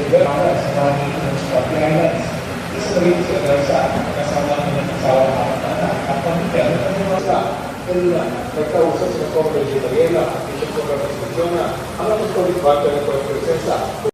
Islands, marami ng Scotland Islands. Isa na rin siya dahil sa kasama ng asawa ng mga anak. At pamilya, nagkausap sa Congress de Italiana, Bishop of Representación, ang mga Police Battle ng Presensa.